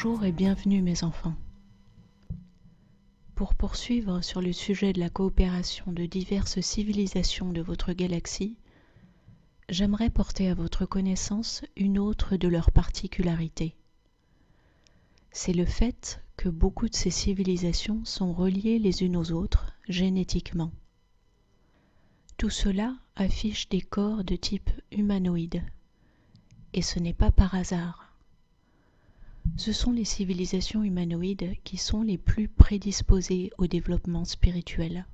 Bonjour et bienvenue mes enfants. Pour poursuivre sur le sujet de la coopération de diverses civilisations de votre galaxie, j'aimerais porter à votre connaissance une autre de leurs particularités. C'est le fait que beaucoup de ces civilisations sont reliées les unes aux autres génétiquement. Tout cela affiche des corps de type humanoïde, et ce n'est pas par hasard. Ce sont les civilisations humanoïdes qui sont les plus prédisposées au développement spirituel.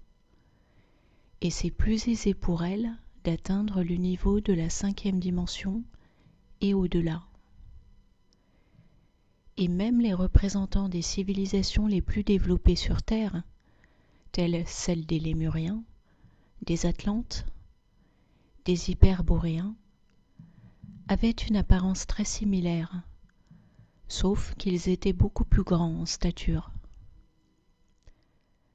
Et c'est plus aisé pour elles d'atteindre le niveau de la 5e dimension et au-delà. Et même les représentants des civilisations les plus développées sur Terre, telles celles des Lémuriens, des Atlantes, des Hyperboréens, avaient une apparence très similaire, sauf qu'ils étaient beaucoup plus grands en stature.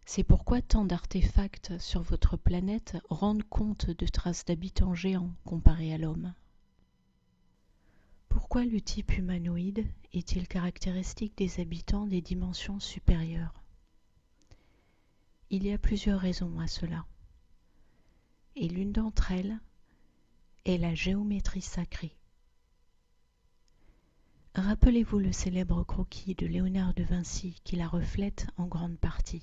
C'est pourquoi tant d'artefacts sur votre planète rendent compte de traces d'habitants géants comparés à l'homme. Pourquoi le type humanoïde est-il caractéristique des habitants des dimensions supérieures? Il y a plusieurs raisons à cela, et l'une d'entre elles est la géométrie sacrée. Rappelez-vous le célèbre croquis de Léonard de Vinci qui la reflète en grande partie.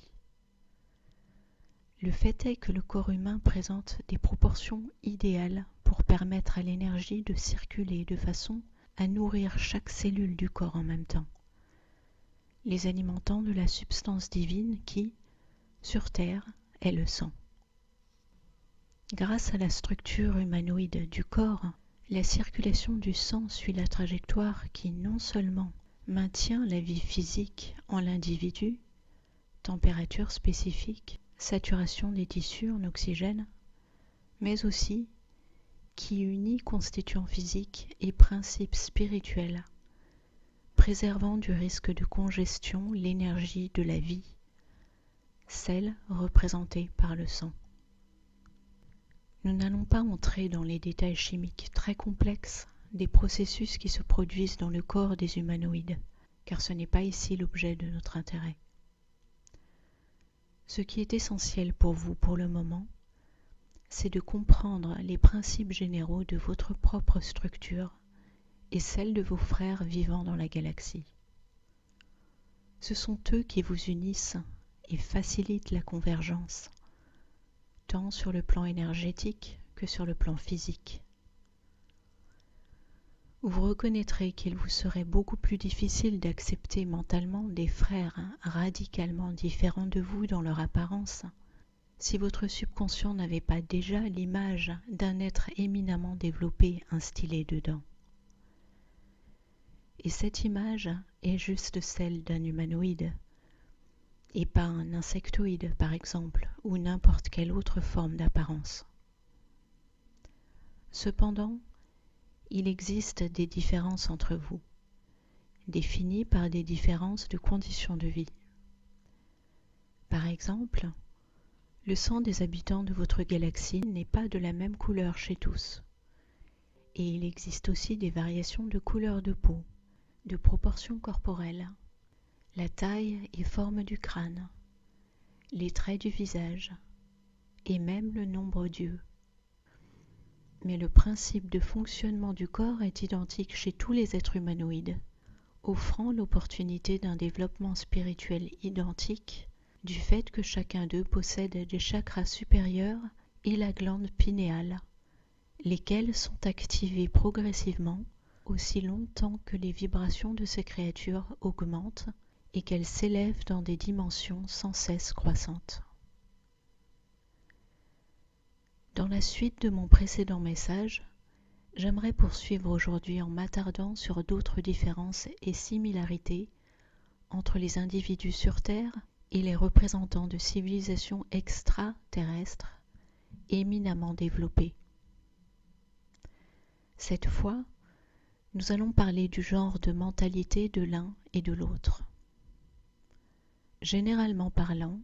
Le fait est que le corps humain présente des proportions idéales pour permettre à l'énergie de circuler de façon à nourrir chaque cellule du corps en même temps, les alimentant de la substance divine qui, sur Terre, est le sang. Grâce à la structure humanoïde du corps, la circulation du sang suit la trajectoire qui non seulement maintient la vie physique en l'individu, température spécifique, saturation des tissus en oxygène, mais aussi qui unit constituants physiques et principes spirituels, préservant du risque de congestion l'énergie de la vie, celle représentée par le sang. Nous n'allons pas entrer dans les détails chimiques très complexes des processus qui se produisent dans le corps des humanoïdes, car ce n'est pas ici l'objet de notre intérêt. Ce qui est essentiel pour vous pour le moment, c'est de comprendre les principes généraux de votre propre structure et celle de vos frères vivant dans la galaxie. Ce sont eux qui vous unissent et facilitent la convergence, tant sur le plan énergétique que sur le plan physique. Vous reconnaîtrez qu'il vous serait beaucoup plus difficile d'accepter mentalement des frères radicalement différents de vous dans leur apparence, si votre subconscient n'avait pas déjà l'image d'un être éminemment développé instillé dedans. Et cette image est juste celle d'un humanoïde, et pas un insectoïde par exemple, ou n'importe quelle autre forme d'apparence. Cependant, il existe des différences entre vous, définies par des différences de conditions de vie. Par exemple, le sang des habitants de votre galaxie n'est pas de la même couleur chez tous, et il existe aussi des variations de couleur de peau, de proportions corporelles, la taille et forme du crâne, les traits du visage, et même le nombre d'yeux. Mais le principe de fonctionnement du corps est identique chez tous les êtres humanoïdes, offrant l'opportunité d'un développement spirituel identique du fait que chacun d'eux possède des chakras supérieurs et la glande pinéale, lesquels sont activés progressivement aussi longtemps que les vibrations de ces créatures augmentent et qu'elles s'élèvent dans des dimensions sans cesse croissantes. Dans la suite de mon précédent message, j'aimerais poursuivre aujourd'hui en m'attardant sur d'autres différences et similarités entre les individus sur Terre et les représentants de civilisations extraterrestres éminemment développées. Cette fois, nous allons parler du genre de mentalité de l'un et de l'autre. Généralement parlant,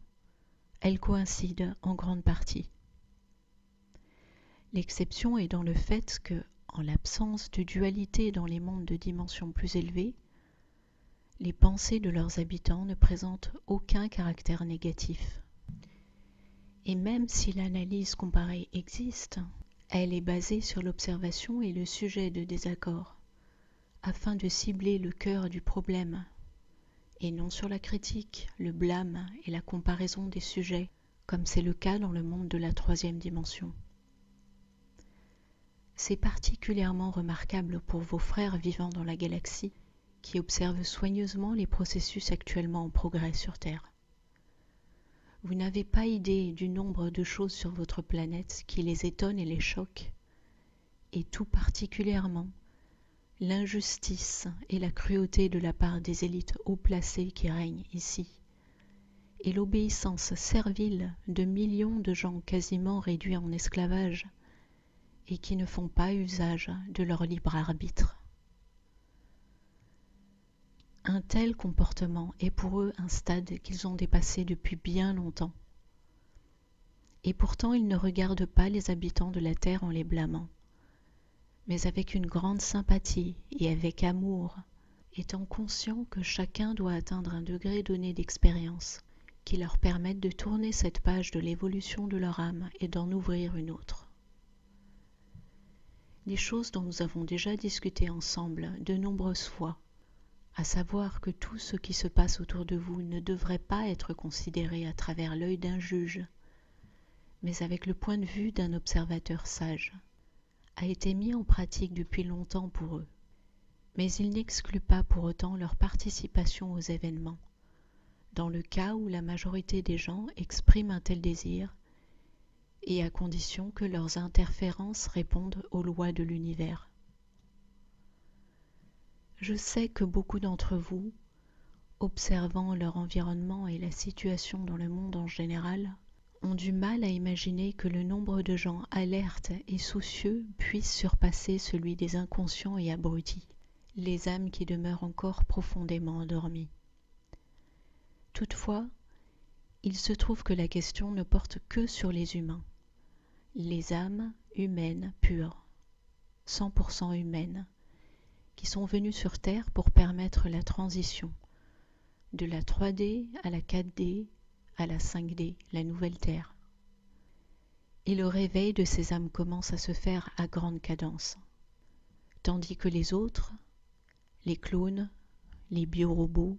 elles coïncident en grande partie. L'exception est dans le fait que, en l'absence de dualité dans les mondes de dimensions plus élevées, les pensées de leurs habitants ne présentent aucun caractère négatif. Et même si l'analyse comparée existe, elle est basée sur l'observation et le sujet de désaccord, afin de cibler le cœur du problème, et non sur la critique, le blâme et la comparaison des sujets, comme c'est le cas dans le monde de la troisième dimension. C'est particulièrement remarquable pour vos frères vivant dans la galaxie, qui observent soigneusement les processus actuellement en progrès sur Terre. Vous n'avez pas idée du nombre de choses sur votre planète qui les étonnent et les choquent, et tout particulièrement l'injustice et la cruauté de la part des élites haut placées qui règnent ici, et l'obéissance servile de millions de gens quasiment réduits en esclavage et qui ne font pas usage de leur libre arbitre. Un tel comportement est pour eux un stade qu'ils ont dépassé depuis bien longtemps. Et pourtant ils ne regardent pas les habitants de la Terre en les blâmant, mais avec une grande sympathie et avec amour, étant conscients que chacun doit atteindre un degré donné d'expérience qui leur permette de tourner cette page de l'évolution de leur âme et d'en ouvrir une autre. Des choses dont nous avons déjà discuté ensemble de nombreuses fois, à savoir que tout ce qui se passe autour de vous ne devrait pas être considéré à travers l'œil d'un juge, mais avec le point de vue d'un observateur sage, a été mis en pratique depuis longtemps pour eux. Mais il n'exclut pas pour autant leur participation aux événements, dans le cas où la majorité des gens expriment un tel désir, et à condition que leurs interférences répondent aux lois de l'univers. Je sais que beaucoup d'entre vous, observant leur environnement et la situation dans le monde en général, ont du mal à imaginer que le nombre de gens alertes et soucieux puisse surpasser celui des inconscients et abrutis, les âmes qui demeurent encore profondément endormies. Toutefois, il se trouve que la question ne porte que sur les humains, les âmes humaines pures, 100% humaines, qui sont venus sur Terre pour permettre la transition de la 3D à la 4D à la 5D, la nouvelle Terre. Et le réveil de ces âmes commence à se faire à grande cadence, tandis que les autres, les clones, les biorobots,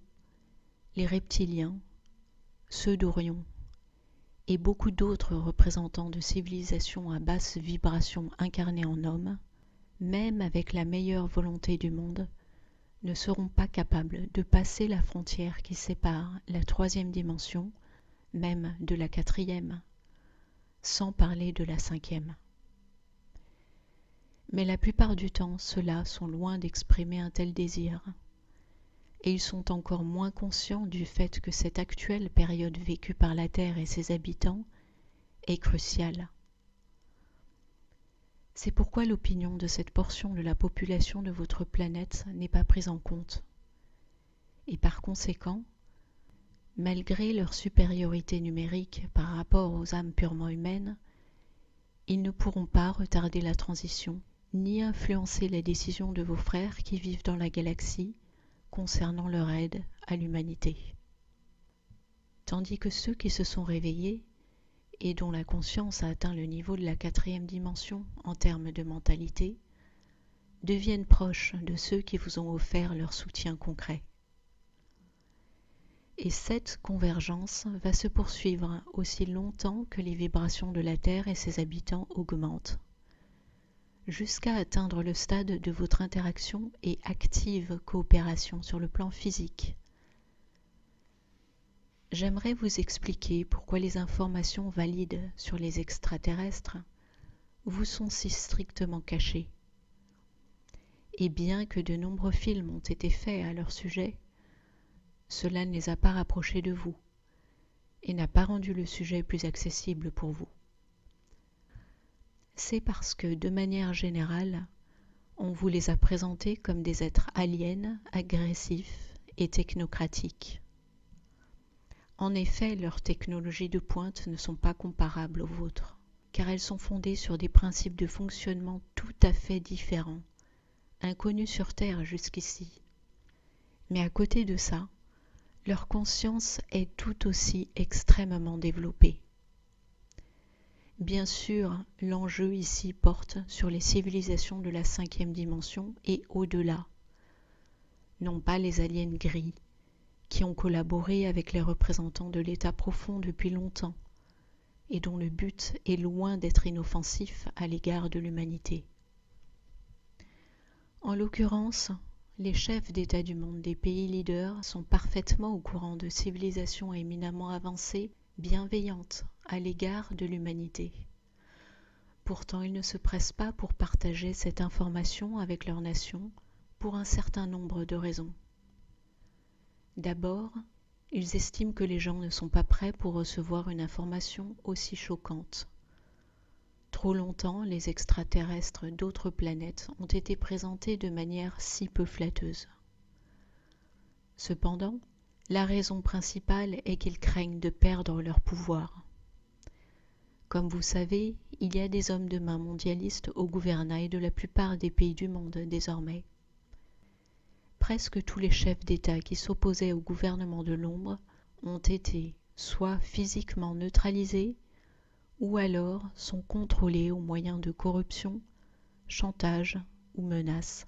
les reptiliens, ceux d'Orion, et beaucoup d'autres représentants de civilisations à basse vibration incarnées en hommes, même avec la meilleure volonté du monde, ne seront pas capables de passer la frontière qui sépare la troisième dimension, même de la quatrième, sans parler de la cinquième. Mais la plupart du temps, ceux-là sont loin d'exprimer un tel désir, et ils sont encore moins conscients du fait que cette actuelle période vécue par la Terre et ses habitants est cruciale. C'est pourquoi l'opinion de cette portion de la population de votre planète n'est pas prise en compte. Et par conséquent, malgré leur supériorité numérique par rapport aux âmes purement humaines, ils ne pourront pas retarder la transition, ni influencer les décisions de vos frères qui vivent dans la galaxie concernant leur aide à l'humanité. Tandis que ceux qui se sont réveillés et dont la conscience a atteint le niveau de la quatrième dimension en termes de mentalité, deviennent proches de ceux qui vous ont offert leur soutien concret. Et cette convergence va se poursuivre aussi longtemps que les vibrations de la Terre et ses habitants augmentent, jusqu'à atteindre le stade de votre interaction et active coopération sur le plan physique. J'aimerais vous expliquer pourquoi les informations valides sur les extraterrestres vous sont si strictement cachées. Et bien que de nombreux films ont été faits à leur sujet, cela ne les a pas rapprochés de vous et n'a pas rendu le sujet plus accessible pour vous. C'est parce que, de manière générale, on vous les a présentés comme des êtres aliens, agressifs et technocratiques. En effet, leurs technologies de pointe ne sont pas comparables aux vôtres, car elles sont fondées sur des principes de fonctionnement tout à fait différents, inconnus sur Terre jusqu'ici. Mais à côté de ça, leur conscience est tout aussi extrêmement développée. Bien sûr, l'enjeu ici porte sur les civilisations de la 5e dimension et au-delà, non pas les aliens gris qui ont collaboré avec les représentants de l'état profond depuis longtemps et dont le but est loin d'être inoffensif à l'égard de l'humanité. En l'occurrence, les chefs d'État du monde des pays leaders sont parfaitement au courant de civilisations éminemment avancées, bienveillantes à l'égard de l'humanité. Pourtant, ils ne se pressent pas pour partager cette information avec leur nation pour un certain nombre de raisons. D'abord, ils estiment que les gens ne sont pas prêts pour recevoir une information aussi choquante. Trop longtemps, les extraterrestres d'autres planètes ont été présentés de manière si peu flatteuse. Cependant, la raison principale est qu'ils craignent de perdre leur pouvoir. Comme vous savez, il y a des hommes de main mondialistes au gouvernail de la plupart des pays du monde désormais. Presque tous les chefs d'État qui s'opposaient au gouvernement de l'ombre ont été soit physiquement neutralisés, ou alors sont contrôlés au moyen de corruption, chantage ou menaces.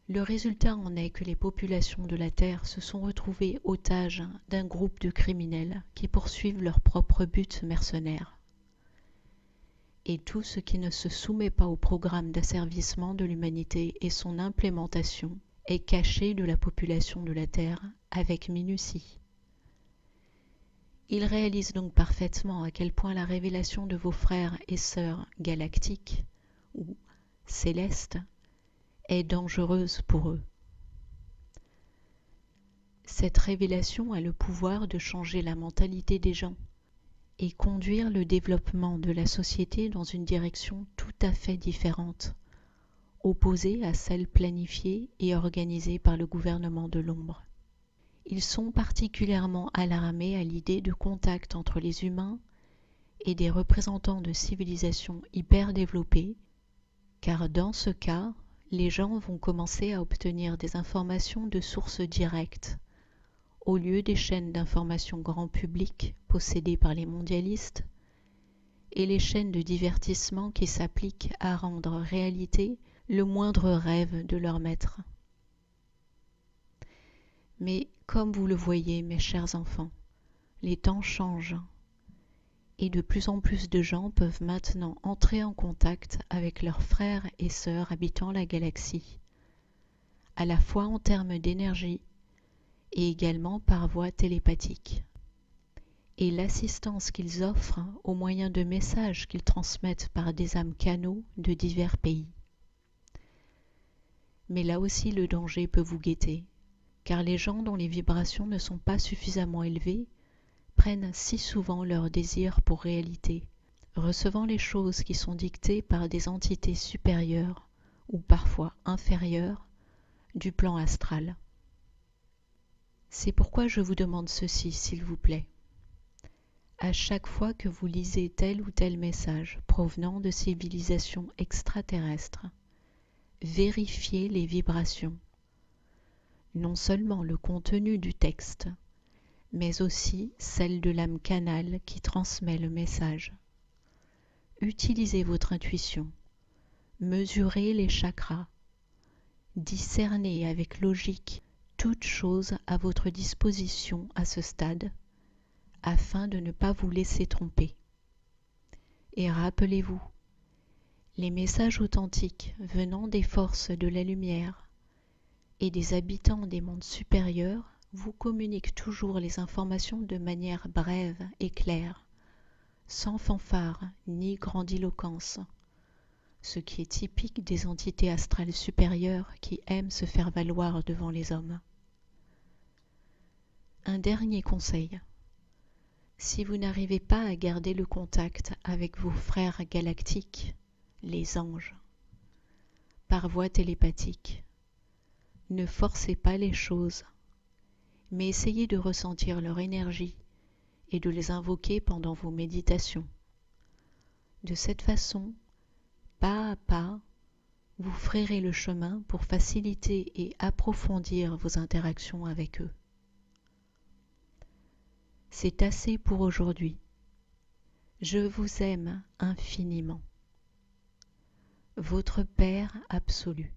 Le résultat en est que les populations de la Terre se sont retrouvées otages d'un groupe de criminels qui poursuivent leurs propres buts mercenaires. Et tout ce qui ne se soumet pas au programme d'asservissement de l'humanité et son implémentation est caché de la population de la Terre avec minutie. Ils réalisent donc parfaitement à quel point la révélation de vos frères et sœurs galactiques ou célestes est dangereuse pour eux. Cette révélation a le pouvoir de changer la mentalité des gens et conduire le développement de la société dans une direction tout à fait différente, opposée à celle planifiée et organisée par le gouvernement de l'ombre. Ils sont particulièrement alarmés à l'idée de contact entre les humains et des représentants de civilisations hyper développées, car dans ce cas, les gens vont commencer à obtenir des informations de sources directes, au lieu des chaînes d'information grand public possédées par les mondialistes et les chaînes de divertissement qui s'appliquent à rendre réalité le moindre rêve de leur maître. Mais comme vous le voyez, mes chers enfants, les temps changent et de plus en plus de gens peuvent maintenant entrer en contact avec leurs frères et sœurs habitant la galaxie, à la fois en termes d'énergie et également par voie télépathique. Et l'assistance qu'ils offrent au moyen de messages qu'ils transmettent par des âmes canaux de divers pays. Mais là aussi le danger peut vous guetter, car les gens dont les vibrations ne sont pas suffisamment élevées prennent si souvent leur désir pour réalité, recevant les choses qui sont dictées par des entités supérieures ou parfois inférieures du plan astral. C'est pourquoi je vous demande ceci, s'il vous plaît. À chaque fois que vous lisez tel ou tel message provenant de civilisations extraterrestres, vérifiez les vibrations, non seulement le contenu du texte, mais aussi celle de l'âme canal qui transmet le message. Utilisez votre intuition, mesurez les chakras, discernez avec logique toute chose à votre disposition à ce stade, afin de ne pas vous laisser tromper. Et rappelez-vous, les messages authentiques venant des forces de la lumière et des habitants des mondes supérieurs vous communiquent toujours les informations de manière brève et claire, sans fanfare ni grandiloquence, ce qui est typique des entités astrales supérieures qui aiment se faire valoir devant les hommes. Un dernier conseil. Si vous n'arrivez pas à garder le contact avec vos frères galactiques, les anges, par voie télépathique, ne forcez pas les choses, mais essayez de ressentir leur énergie et de les invoquer pendant vos méditations. De cette façon, pas à pas, vous frayerez le chemin pour faciliter et approfondir vos interactions avec eux. C'est assez pour aujourd'hui. Je vous aime infiniment. Votre Père absolu.